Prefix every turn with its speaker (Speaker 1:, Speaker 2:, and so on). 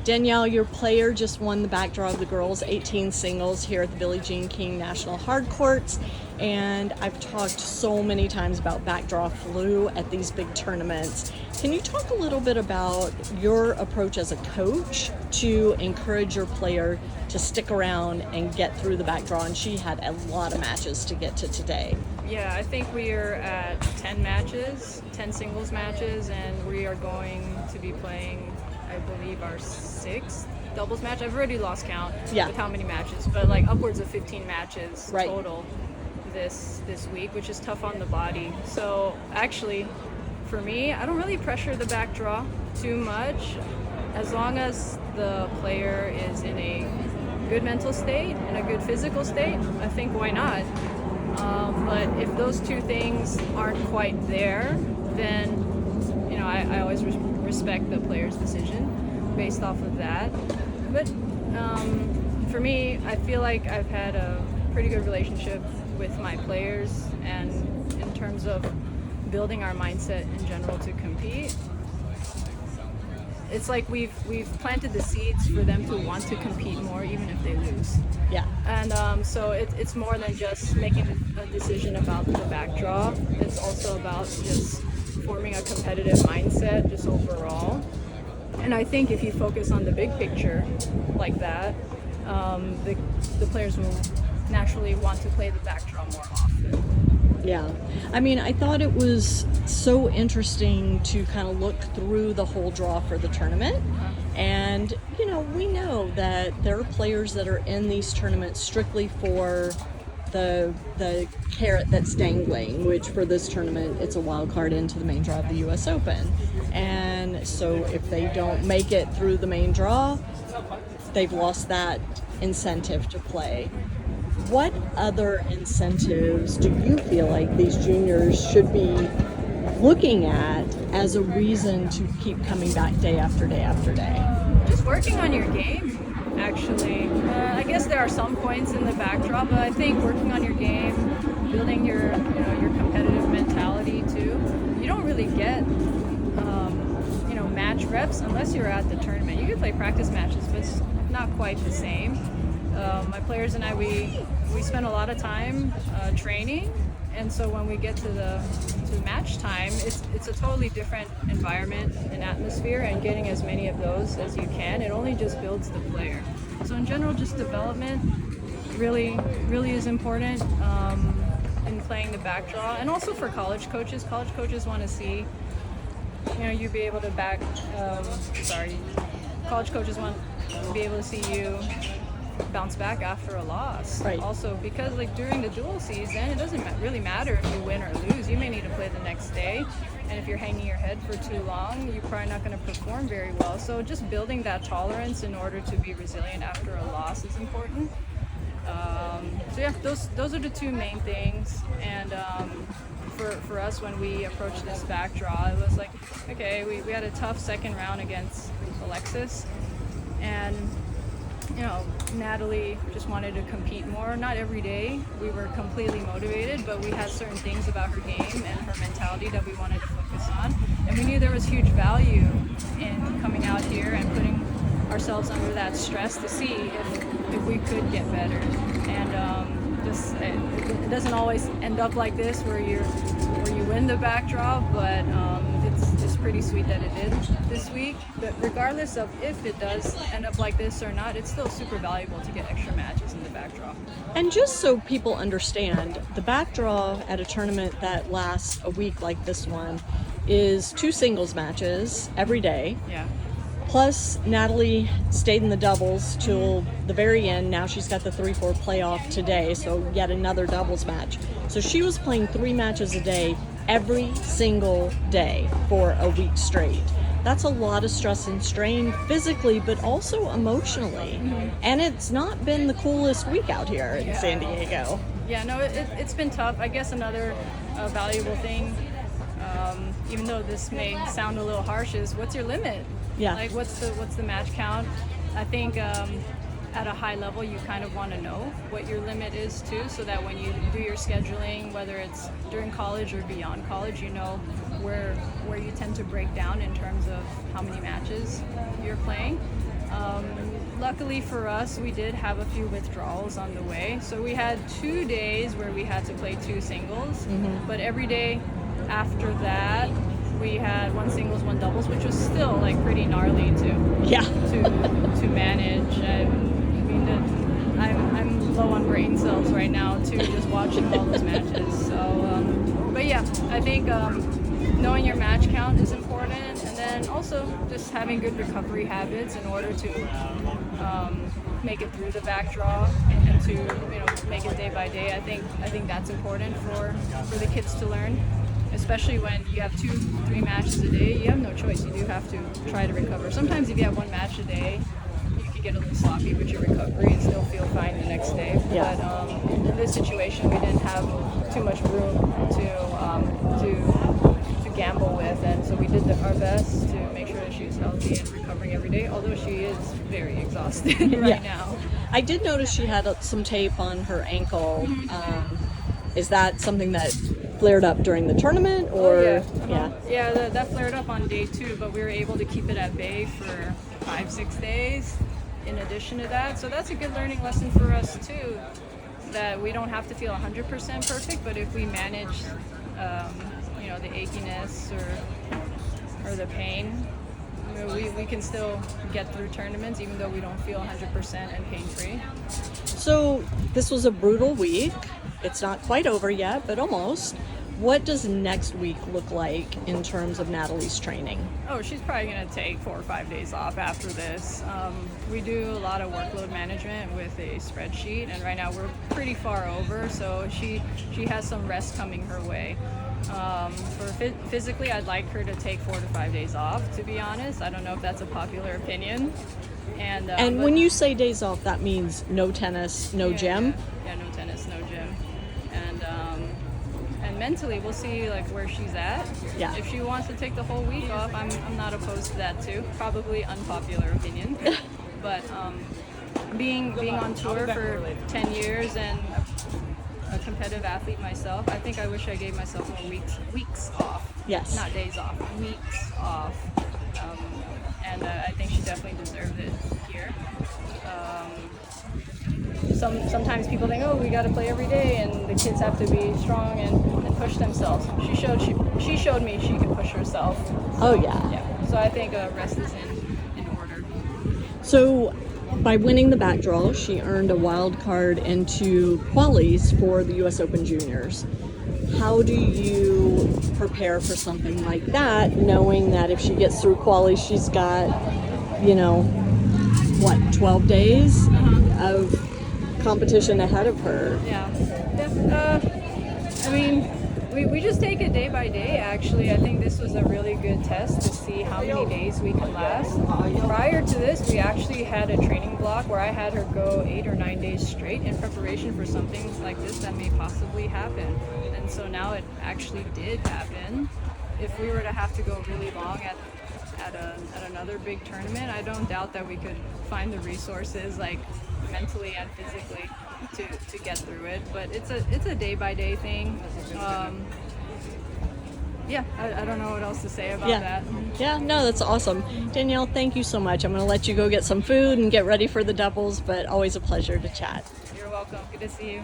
Speaker 1: Danielle, your player just won the Backdraw of the girls 18 singles here at the Billie Jean King National Hard Courts, and I've talked so many times about Backdraw flu at these big tournaments. Can you talk a little bit about your approach as a coach to encourage your player to stick around and get through the Backdraw? And she had a lot of matches to get to today.
Speaker 2: Yeah, I think we are at 10 matches, 10 singles matches, and we are going to be playing, I believe, our 6th doubles match. I've already lost count with how many matches, but like upwards of 15 matches total this week, which is tough on the body. So actually, for me, I don't really pressure the Backdraw too much. As long as the player is in a good mental state and a good physical state, I think why not? But if those two things aren't quite there, then I always respect the player's decision based off of that. But for me, I feel like I've had a pretty good relationship with my players, and in terms of building our mindset in general to compete, it's like we've planted the seeds for them to want to compete more, even if they lose.
Speaker 1: Yeah.
Speaker 2: And so it's more than just making a decision about the Backdraw. It's also about just forming a competitive mindset just overall. And I think if you focus on the big picture like that, the players will naturally want to play the Backdraw more often.
Speaker 1: Yeah. I mean, I thought it was so interesting to kind of look through the whole draw for the tournament. And, we know that there are players that are in these tournaments strictly for the carrot that's dangling, which for this tournament, it's a wild card into the main draw of the US Open. And so if they don't make it through the main draw, they've lost that incentive to play. What other incentives do you feel like these juniors should be looking at as a reason to keep coming back day after day after day?
Speaker 2: Just working on your game, actually. I guess there are some points in the Backdraw, but I think working on your game, building your competitive mentality too. You don't really get match reps unless you're at the tournament. You can play practice matches, but it's not quite the same. My players and I, we spend a lot of time training, and so when we get to match time, it's a totally different environment and atmosphere, and getting as many of those as you can, it only just builds the player. So in general, just development really is important in playing the Backdraw, and also for college coaches. College coaches want to see you be able to college coaches want to be able to see you bounce back after a loss.
Speaker 1: Right.
Speaker 2: Also, because during the dual season, it doesn't really matter if you win or lose. You may need to play the next day, and if you're hanging your head for too long, you're probably not going to perform very well. So just building that tolerance in order to be resilient after a loss is important. So yeah, those are the two main things. And for us, when we approached this Backdraw, it was like, okay, we had a tough second round against Alexis, and Natalie just wanted to compete more. Not every day we were completely motivated, but we had certain things about her game and her mentality that we wanted to focus on. And we knew there was huge value in coming out here and putting ourselves under that stress to see if we could get better. And it doesn't always end up like this where you win the Backdraw, but it's pretty sweet that it did this week. But regardless of if it does end up like this or not, it's still super valuable to get extra matches in the Backdraw.
Speaker 1: And just so people understand, the Backdraw at a tournament that lasts a week like this one is 2 singles matches every day.
Speaker 2: Yeah.
Speaker 1: Plus, Natalie stayed in the doubles till the very end. Now she's got the 3-4 playoff today, so yet another doubles match. So she was playing 3 matches a day every single day for a week straight. That's a lot of stress and strain physically, but also emotionally. Mm-hmm. And it's not been the coolest week out here in San Diego.
Speaker 2: Yeah, no, it's been tough. I guess another valuable thing, even though this may sound a little harsh, is what's your limit?
Speaker 1: Yeah.
Speaker 2: Like what's the match count? I think at a high level you kind of want to know what your limit is too, so that when you do your scheduling, whether it's during college or beyond college, you know where you tend to break down in terms of how many matches you're playing. Luckily for us, we did have a few withdrawals on the way. So we had 2 days where we had to play 2 singles, but every day after that, we had 1 singles, 1 doubles, which was still like pretty gnarly to manage. I mean, I'm low on brain cells right now too, just watching all those matches. So, but yeah, I think knowing your match count is important, and then also just having good recovery habits in order to make it through the backdraw and to make it day by day. I think that's important for the kids to learn, especially when you have 2-3 matches a day. You have no choice. You do have to try to recover. Sometimes if you have 1 match a day, you could get a little sloppy with your recovery and still feel fine the next day.
Speaker 1: Yeah.
Speaker 2: But in this situation, we didn't have too much room to gamble with, and so we did our best to make sure that she was healthy and recovering every day, although she is very exhausted right now.
Speaker 1: I did notice she had some tape on her ankle. Is that something that flared up during the tournament, or
Speaker 2: that flared up on day 2, but we were able to keep it at bay for 5-6 days in addition to that. So that's a good learning lesson for us too, that we don't have to feel 100% perfect, but if we manage the achiness or the pain, we can still get through tournaments even though we don't feel 100% and pain-free.
Speaker 1: So this was a brutal week. It's not quite over yet, but almost. What does next week look like in terms of Natalie's training?
Speaker 2: Oh, she's probably going to take 4 or 5 days off after this. We do a lot of workload management with a spreadsheet, and right now we're pretty far over, so she has some rest coming her way. Physically, I'd like her to take 4 to 5 days off, to be honest. I don't know if that's a popular opinion. And
Speaker 1: when you say days off, that means no tennis, no gym?
Speaker 2: Yeah, no tennis, no gym. And mentally, we'll see like where she's at.
Speaker 1: Yeah.
Speaker 2: If she wants to take the whole week off, I'm not opposed to that too. Probably unpopular opinion. But being on tour for 10 years and a competitive athlete myself, I think I wish I gave myself more weeks off.
Speaker 1: Yes.
Speaker 2: Not days off, weeks off. And I think she definitely deserved it here. Sometimes people think, oh, we got to play every day, and the kids have to be strong and push themselves. She showed me she can push herself. So, yeah. So I think rest is in order.
Speaker 1: So by winning the backdraw, she earned a wild card into qualies for the US Open Juniors. How do you prepare for something like that, knowing that if she gets through qualies, she's got, 12 days of competition ahead of her?
Speaker 2: I mean, we just take it day by day, actually. I think this was a really good test to see how many days we can last. Prior to this, we actually had a training block where I had her go 8 or 9 days straight in preparation for something like this that may possibly happen. And so now it actually did happen. If we were to have to go really long at another big tournament, I don't doubt that we could find the resources, like mentally and physically, to get through it. But it's a day by day thing. I don't know what else to say about that.
Speaker 1: Yeah, no, that's awesome. Danielle, thank you so much. I'm going to let you go get some food and get ready for the doubles, but always a pleasure to chat.
Speaker 2: You're welcome. Good to see you.